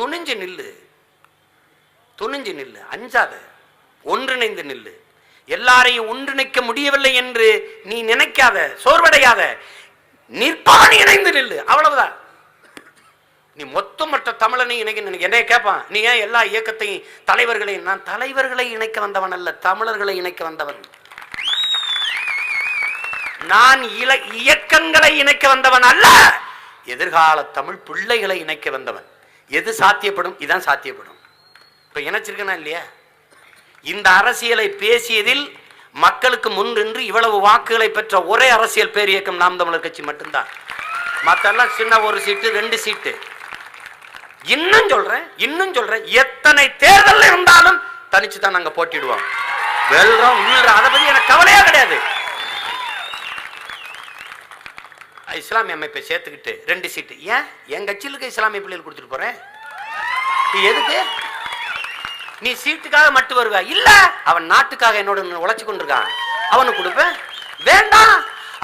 துணிஞ்சு நில்லு, துணிஞ்சு நில்லு, அஞ்சாத, ஒன்றிணைந்து நில்லு. எல்லாரையும் ஒன்றிணைக்க முடியவில்லை என்று நீ நினைக்காத, சோர்வடையாத, நிற்பான் இணைந்து நில்லு, அவ்வளவுதான். நீ மொத்தமற்ற தமிழனை இணைக்க என்னைய கேட்பான், நீ ஏன் எல்லா இயக்கத்தையும் தலைவர்களையும்? நான் தலைவர்களை இணைக்க வந்தவன் அல்ல, தமிழர்களை இணைக்க வந்தவன். நான் இயக்கங்களை இணைக்க வந்தவன் அல்ல, எதிர்கால தமிழ் பிள்ளைகளை இணைக்க வந்தவன். எது சாத்தியப்படும்? இதான் சாத்தியப்படும். இப்ப இணைச்சிருக்கனா இல்லையா? இந்த அரசியலை பேசியதில் மக்களுக்கு முன் நின்று இவ்வளவு வாக்குகளை பெற்ற ஒரே அரசியல் பேர் இயக்கம் நாம் தமிழர் கட்சி மட்டும்தான். மற்றெல்லாம் சின்ன ஒரு சீட்டு, 2 சீட்டு. இன்னும் சொல்றேன், எத்தனை தேர்தல் இருந்தாலும் தனிச்சு தான் நாங்க போட்டிடுவோம். வெல்றோம், அதை பத்தி எனக்கு கவலையே கிடையாது. இஸ்லாமிய அமைப்பை சேர்த்துக்கிட்டு 2 சீட்டு. ஏன் என் கட்சியிலுக்கு இஸ்லாமிய பிள்ளைகள் கொடுத்துட்டு போறேன்? எதுக்கு? நீ சீட்டுக்காக மட்டும் வருவ? இல்ல, அவன் நாட்டுக்காக என்னோட உழைச்சு கொண்டிருக்கான், அவனுக்கு கொடுப்பேன். வேண்டாம்,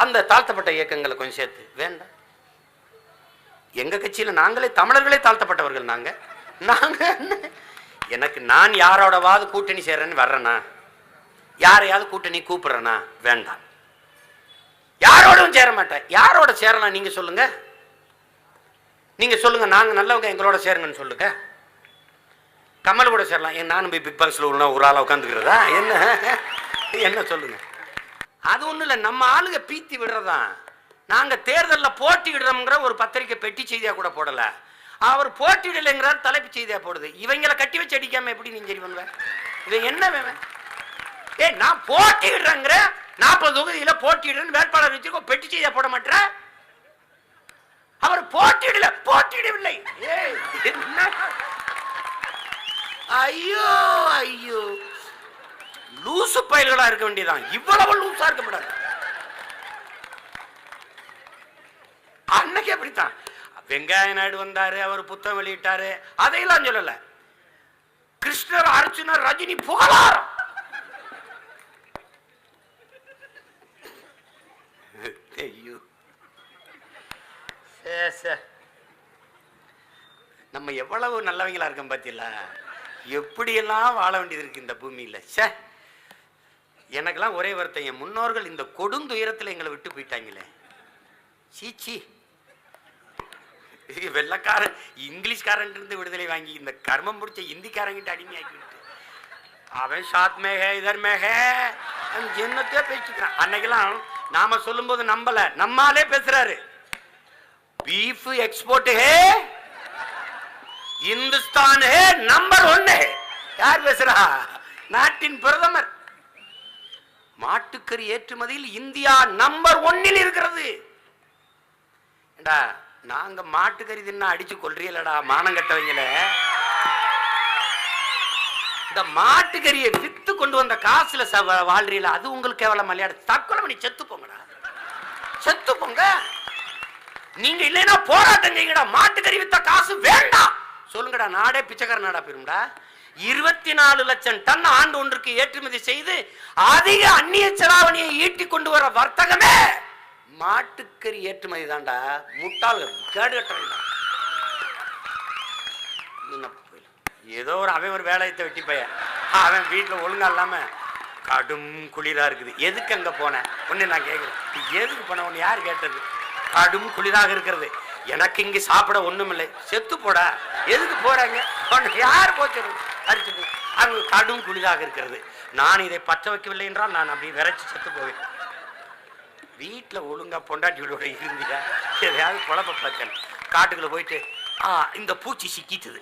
அந்த தாழ்த்தப்பட்ட இயக்கங்களை கொஞ்சம் சேர்த்து. வேண்டாம், எங்க கட்சியில நாங்களே தமிழர்களே தாழ்த்தப்பட்டவர்கள். நாங்க எனக்கு நான் யாரோடவாது கூட்டணி சேர்றேன்னு வர்றேனா? யாரையாவது கூட்டணி கூப்பிடுறேனா? வேண்டாம், யாரோடும் சேர மாட்டேன். யாரோட சேரலாம் நீங்க சொல்லுங்க, நீங்க சொல்லுங்க. நாங்க நல்லவங்க, எங்களோட சேருங்கன்னு சொல்லுங்க. கமல் கூட சேரலாம். நானும் போய் பிக் பாக்ஸ்ல ஒரு ஆளா உட்காந்துக்கிறதா? என்ன சொல்லுங்க? அது ஒண்ணு இல்ல, நம்ம ஆளுங்க பீத்தி விடுறதா. நாங்க தேர்தலில் போட்டியிடுறோம்ங்கிற ஒரு பத்திரிக்கை பெட்டி செய்தியா கூட போடல, அவர் போட்டியிடலைங்கிறார் தலைப்பு செய்தியா போடுது. இவங்களை கட்டி வச்சு அடிக்காம எப்படி நீங்க சரி பண்ணுவேன்? இது என்ன வேணும்? நான் போட்டியிடுறேங்கிற 40 தொகுதியில போட்டியிடுறேன்னு வேட்பாளர் வச்சுக்கோ, பெட்டி செய்தியா போட மாட்டேற. அவர் போட்டியிடவில்லை. ஐயோ ஐயோ, லூசு பயல்களா இருக்க வேண்டியதான். இவ்வளவு லூசா இருக்கப்படாது. அன்னைக்கு அப்படித்தான் வெங்காய நாயுடு வந்தாரு, அவர் புத்தகம் வெளியிட்டாரு, அதையெல்லாம் சொல்லல. கிருஷ்ணர், அர்ஜுனர், ரஜினி புகழாரம். ஐயோ, நம்ம எவ்வளவு நல்லவங்களா இருக்கோம் பாத்தீங்களா? எப்படியெல்லாம் வாழ வேண்டியது இருக்கு இந்த பூமியில. எனக்கெல்லாம் ஒரே வருத்தம், என் முன்னோர்கள் இந்த கொடுந்துயரத்தில் எங்களை விட்டு போயிட்டாங்களே. சீச்சி, வெள்ளக்காரன் இங்கிலீஷ்காரன் இருந்து விடுதலை வாங்கி இந்த கர்மம் முடிச்ச இந்திக்காரங்கிட்ட அடிமையாக்கிட்டு அவன் சாத் மேக இதர் மேக என்னத்தையோ பேசிக்கிறான். அன்னைக்கெல்லாம் நாம சொல்லும் போது நம்பல, நம்மாலே பேசுறாரு. பீஃப் எக்ஸ்போர்ட் ஹே, இந்துஸ்தான் ஹே, நம்பர் 1. யார் பேசுறா? நாட்டின் பிரதமர். மாட்டுக்கறி ஏற்றுமதியில் இந்தியா நம்பர் 1 இருக்கிறது. நாங்க மாட்டுக்கறி தின்னா அடிச்சு கொள்றீங்களடா மானம் கட்டவங்கள. இந்த மாட்டுக்கறியை வித்து கொண்டு வந்த காசுல வாழ்றீங்களா? அது உங்களுக்கு கேவலம் மலையாடு. தற்கொலை பண்ணி செத்து போங்கடா, செத்து போங்க. நீங்க இல்லைன்னா போராட்டம் செய்யுங்கடா. மாட்டுக்கறி வித்த காசு வேண்டாம் சொல்லுங்கடா. நாடே பிச்சைக்கார நாடா போயிரும்டா. 24 லட்சம் டன் ஆண்டு ஒன்றுக்கு ஏற்றுமதி செய்து அதிக அந்நிய செலாவணியை ஈட்டி கொண்டு வர வர்த்தகமே மாட்டுக்கறி ஏற்றுமதி தான்டா. முட்டாள்கள், கேடு கட்டவங்க. ஏதோ அவன் ஒரு வேலையத்தை வெட்டி பையன், அவன் வீட்டில் ஒழுங்கா இல்லாம கடும் குளிரா இருக்குது. எதுக்கு அங்க போன ஒன்னு நான் கேட்கிறேன். எதுக்கு போன ஒன்னு யார் கேட்டது? கடும் குளிராக இருக்கிறது, எனக்கு இங்க சாப்பிட ஒண்ணும் இல்லை, செத்து போட. எதுக்கு போறாங்க? யார் போச்சு? அரிச்சு போ. அங்க கடும் குளிராக இருக்கிறது. நான் இதை பற்ற வைக்கவில்லை என்றால் நான் அப்படி விரைச்சு செத்து போவேன். வீட்டில் ஒழுங்கா பொண்டாட்டியோட இருந்தியா எதையாவது குழப்ப பிரச்சனை. காட்டுக்குள்ள போயிட்டு இந்த பூச்சி சிக்கிட்டுது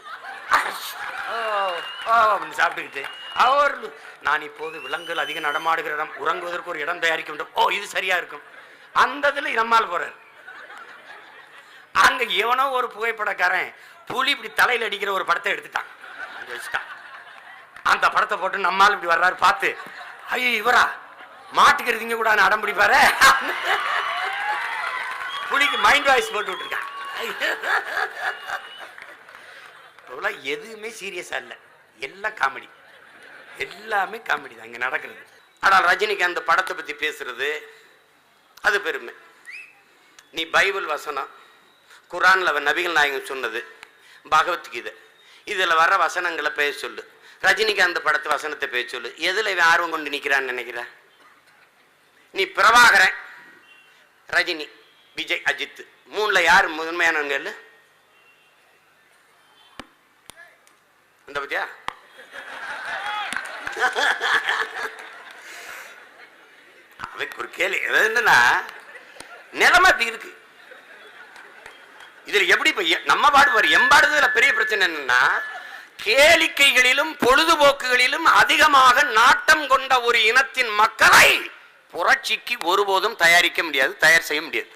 சாப்பிட்டுக்கிட்டு அவர் நான் இப்போது விலங்குகள் அதிக நடமாடுகிற இடம், உறங்குவதற்கு ஒரு இடம் தயாரிக்க வேண்டும். இது சரியா இருக்கும். அந்த இதுல நம்மால் போறாரு. அங்க எவனோ ஒரு புகைப்படக்காரன் புலி இப்படி தலையில அடிக்கிற ஒரு படத்தை எடுத்துட்டான், வச்சுட்டான். அந்த படத்தை போட்டு நம்மால் இப்படி வர்றாரு. பார்த்து ஐயோ இவரா மாட்டுக்கு திங்க கூட அடம் பிடிப்பாரு. புலிக்கு மைண்ட் வாய்ஸ் போட்டு விட்டுருக்கான். எதுவுமே சீரியஸா இல்ல, எல்லாம் காமெடி, எல்லாமே காமெடி தான் இங்க நடக்கிறது. ஆனால் ரஜினிக்கு அந்த படத்தை பத்தி பேசுறது அது பெருமை. நீ பைபிள் வசனம், குரான்ல நபிகள் நாயகம் சொன்னது, பகவத்கீதை, இதுல வர்ற வசனங்களை பேச சொல்லு. ரஜினிகாந்த் படத்து வசனத்தை பேச சொல்லு. எதுல இவன் ஆர்வம் கொண்டு நிக்கிறான்னு நினைக்கிற? நீ பிரபாகரன், ரஜினி, விஜய், அஜித், மூணுல யார் முதன்மையானவங்க? இந்த பத்தியா அதுக்கு ஒரு கேள்வி என்னன்னா, நிலைமை அப்படி இருக்கு. இதுல எப்படி நம்ம பாடுவார் எம்பாடுறதுல பெரிய பிரச்சனை என்னன்னா, கேளிக்கைகளிலும் பொழுதுபோக்குகளிலும் அதிகமாக நாட்டம் கொண்ட ஒரு இனத்தின் மக்களை புரட்சிக்கு ஒருபோதும் தயாரிக்க முடியாது, தயார் செய்ய முடியாது.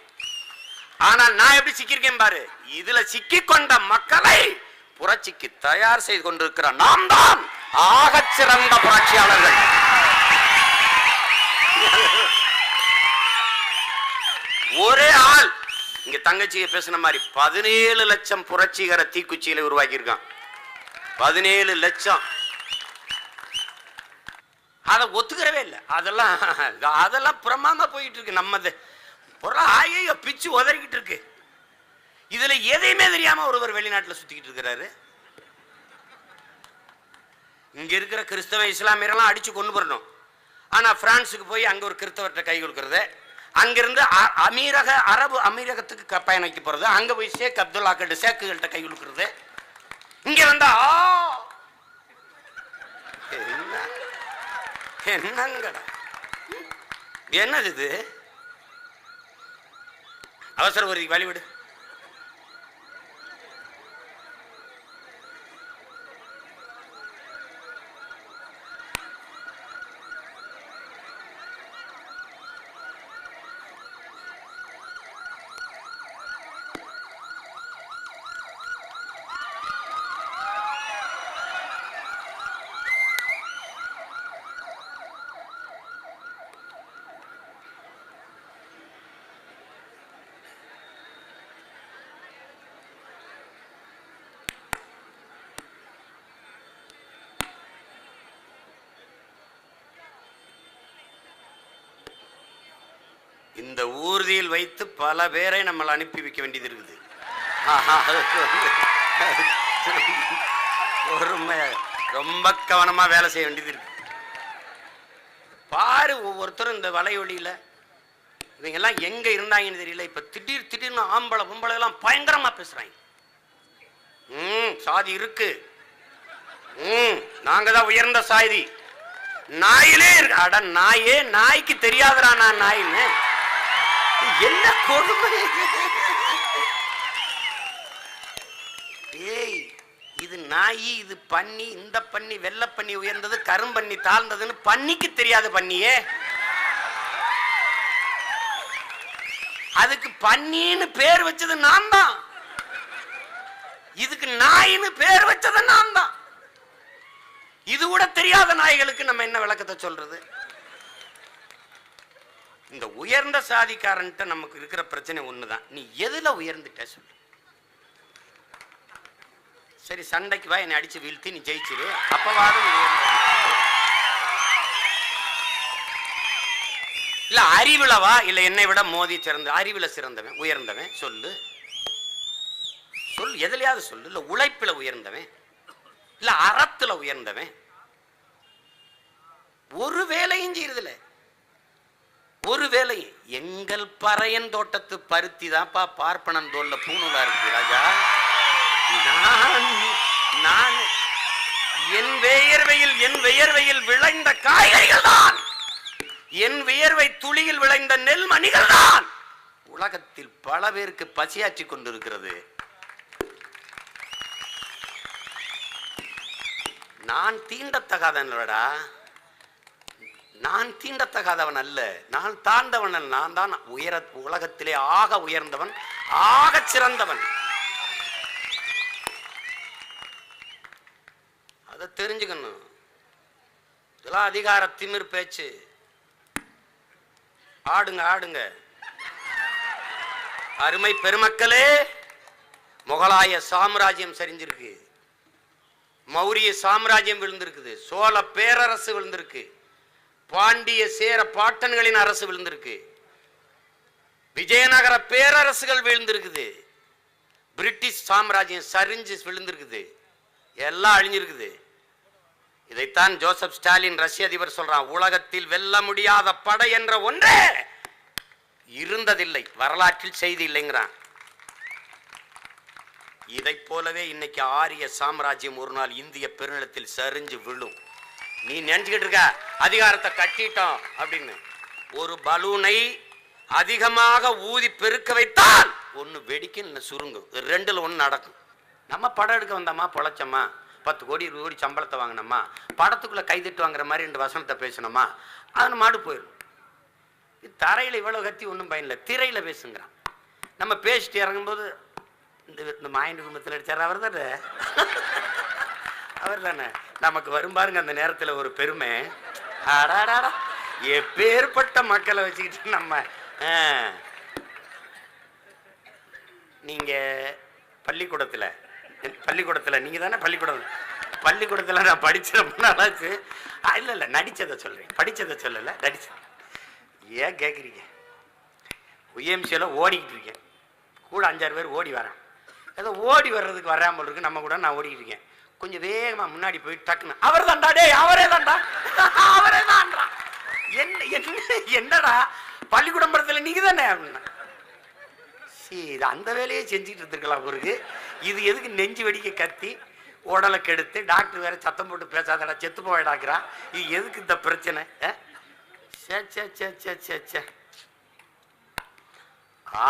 ஆனா நான் எப்படி சிக்கியிருக்கேன் பாரு, இதுல சிக்கிக் கொண்ட மக்களை புரட்சிக்கு தயார் செய்து கொண்டிருக்கிற நாம் தான் ஆகச் சிறந்த புரட்சியாளர்கள். ஒரே ஆள் இங்க தங்கச்சியை பேசின மாதிரி 17 லட்சம் புரட்சிகர தீக்குச்சியில உருவாக்கி இருக்கான். 17 லட்சம். அதை ஒத்துக்கிறவே இல்லை. அதெல்லாம் பிரமாதமா போயிட்டு இருக்கு. நம்மது ஆயோ பிச்சு உதறிக்கிட்டு இருக்கு. இதுல எதையுமே தெரியாம ஒருவர் வெளிநாட்டுல சுத்திக்கிட்டு இருக்கிறாரு. இங்க இருக்கிற கிறிஸ்தவ இஸ்லாமியரெல்லாம் அடிச்சு கொண்டு வரணும். ஆனா பிரான்ஸுக்கு போய் அங்க ஒரு கிறிஸ்தவர்கிட்ட கை கொடுக்கறது, அங்கிருந்து அரபு அமீரகத்துக்கு பயணிக்க போறது, அங்க போய் ஷேக் அப்துல்லா ஷேக்குகள்கிட்ட கை கொடுக்கறது, இங்க வந்தா என்னங்கடா என்னது இது? அவசர ஒரு வழிவிடு. இந்த ஊர்தியில் வைத்து பல பேரை நம்மளை அனுப்பி வைக்க வேண்டியது இருக்குது. ரொம்ப கவனமா வேலை செய்ய வேண்டியது இருக்கு. பாரு, ஒவ்வொருத்தரும் இந்த வலையொலியில இவங்க எல்லாம் எங்க இருந்தாங்கன்னு தெரியல. இப்ப திடீர்னு ஆம்பளை பொம்பளை எல்லாம் பயங்கரமா பேசுறாங்க. சாதி இருக்கு, நாங்க தான் உயர்ந்த சாதி, நாயிலே இருக்கு. அட நாயே, நாய்க்கு தெரியாதரா நான் நாயின்னு. என்ன கொடுமை! ஏய், இது நாய், இது பன்னி, இந்த பன்னி வெள்ளை பன்னி உயர்ந்தது, கரும்பன்னி தாழ்ந்ததுன்னு பன்னிக்கு தெரியாது. பன்னியே அதுக்கு பன்னின்னு பேர் வச்சது நான் தான், இதுக்கு நாயின்னு பேர் வச்சது நான் தான். இது கூட தெரியாத நாய்களுக்கு நம்ம என்ன விளக்கத்தை சொல்றது? இந்த உயர்ந்த சாதிக்காரன்ட்ட நமக்கு இருக்கிற பிரச்சனை ஒண்ணுதான். நீ எதுல உயர்ந்துட்ட சொல்லு. சரி, சண்டைக்கு வா, என்னை அடிச்சு வீழ்த்தி நீ ஜெயிச்சிரு, அப்பவாதும் இல்ல அறிவுல வா, இல்ல என்னை விட மோதி சிறந்த அறிவுல சிறந்தவன் உயர்ந்தவன் சொல்லு. எதுலையாவது சொல்லு. இல்ல உழைப்புல உயர்ந்தவன், இல்ல அறத்துல உயர்ந்தவன். ஒரு வேலையும் செய்யறதில்ல. ஒரு வேலை. எங்கள் பறையன் தோட்டத்து பருத்தி தான்ப்பா பார்ப்பனன் தோல்ல பூணுலா இருக்கு ராஜா. நான் என் வியர்வையில் விளைந்த காய்கறிகள் தான், என் வியர்வை துளியில் விளைந்த நெல்மணிகள் தான் உலகத்தில் பல பேருக்கு பசியாற்றி கொண்டிருக்கிறது. நான் தீண்டத்தகாதவனடா, நான் தீண்டத்தகாதவன் அல்ல, நான் தாழ்ந்தவன் அல்ல, நான் தான் உலகத்திலே ஆக உயர்ந்தவன், ஆக சிறந்தவன். அதை தெரிஞ்சுக்கணும். இதெல்லாம் அதிகார திமிர் பேச்சு. ஆடுங்க ஆடுங்க. அருமை பெருமக்களே, முகலாய சாம்ராஜ்யம் சரிஞ்சிருக்கு, மௌரிய சாம்ராஜ்யம் விழுந்திருக்குது, சோழ பேரரசு விழுந்திருக்கு, பாண்டிய சேர பாட்டன்களின் அரசு விழுந்திருக்கு, விஜயநகர பேரரசுகள் விழுந்திருக்குது, பிரிட்டிஷ் சாம்ராஜ்யம் சரிஞ்சு விழுந்திருக்குது. எல்லாம் அழிஞ்சிருக்குது. இதைத்தான் ஜோசப் ஸ்டாலின் ரஷ்ய அதிபர் சொல்றான், உலகத்தில் வெல்ல முடியாத படை என்ற ஒன்றே இருந்ததில்லை, வரலாற்றில் செய்தி இல்லைங்கிறான். இதை போலவே இன்னைக்கு ஆரிய சாம்ராஜ்யம் ஒரு நாள் இந்திய பெருநிலத்தில் சரிஞ்சு விழும். நீ நினைச்சுக்கிட்டு இருக்க அதிகாரத்தை கட்டிட்டோம் அப்படின்னு. ஒரு பலூனை அதிகமாக ஊதி பெருக்க வைத்தால் ஒன்னு வெடிக்கும், சுருங்கும். ரெண்டுல ஒண்ணு நடக்கும். நம்ம படம் எடுக்க வந்தோமா, பொழைச்சோமா, 10 கோடி 20 கோடி சம்பளத்தை வாங்கினோமா, படத்துக்குள்ள கைதிட்டு வாங்குற மாதிரி 2 வசனத்தை பேசணுமா, அது மாடு போயிடும். தரையில இவ்வளவு கத்தி ஒன்றும் பயனில்லை, திரையில பேசுங்கிறான். நம்ம பேசிட்டு இறங்கும்போது இந்த மாயின் குடும்பத்தில் அடிச்சார் அவர் தானே, அவர் தானே நமக்கு வரும் பாருங்க அந்த நேரத்தில் ஒரு பெருமை. ஆடாடாடா, எப்பேற்பட்ட மக்களை வச்சுக்கிட்டு நம்ம. நீங்க பள்ளிக்கூடத்தில் நீங்க தானே பள்ளிக்கூடத்தில் நான் படிச்ச ரொம்ப நாளாச்சு. இல்லை நடிச்சதை சொல்றேன், படிச்சதை சொல்லலை, நடிச்ச. ஏன் கேட்குறீங்க? UMCல ஓடிக்கிட்டு இருக்கேன், கூட 5-6 பேர் ஓடி வரேன். ஏதோ ஓடி வர்றதுக்கு வராமல் இருக்கு, நம்ம கூட நான் ஓடிக்கிட்டு இருக்கேன். கொஞ்சம் வேகமா முன்னாடி போய் டக்குன்னு அவர் தான்டா, டே அவரே தான்டா, அவரே தான்டா. என்னடா பள்ளிக்கூடம் படத்தில் நீங்க தானே அப்படின்னா, சரி அந்த வேலையே செஞ்சுட்டு இருந்திருக்கலாம் அவருக்கு. இது எதுக்கு நெஞ்சு வெடிக்க கத்தி உடலை கெடுத்து டாக்டர் வேற சத்தம் போட்டு பேசாதடா செத்து போயிடாக்குறான். இது எதுக்கு இந்த பிரச்சனை?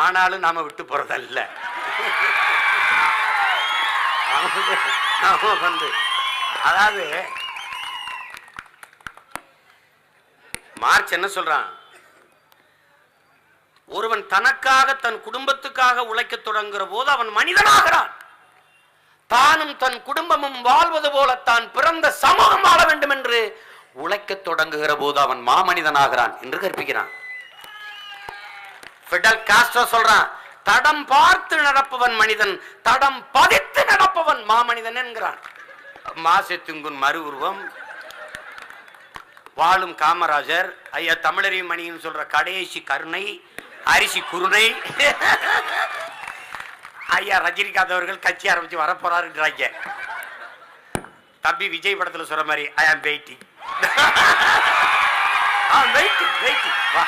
ஆனாலும் நாம விட்டு போறதல்ல. அதாவது மார்க்ஸ் என்ன சொல்றான், ஒருவன் தனக்காக தன் குடும்பத்துக்காக உழைக்க தொடங்குற போது அவன் மனிதனாகிறான். தானும் தன் குடும்பமும் வாழ்வது போல தான் பிறந்த சமூகம் வாழ வேண்டும் என்று உழைக்க தொடங்குகிற போது அவன் மாமனிதனாகிறான் என்று கற்பிக்கிறான். ஃபிடல் காஸ்ட்ரோ சொல்றான், தடம் பார்த்து நடப்பவன் மனிதன், தடம் பதித்து நடப்பவன் மாமனிதன் என்கிறான். மாசத்துங்குன் மறு உருவம் வாழும் காமராஜர், ஐயா தமிழறியும் மணின்னு சொல்ற கடைசி கருணை அரிசி குருணை, ஐயா ரஜினிகாந்த் அவர்கள் கட்சி ஆரம்பிச்சு வரப்போறாருன்றாங்க. தம்பி விஜய் படத்துல சொல்ற மாதிரி ஐ ஆம் வெயிட்டிங். வா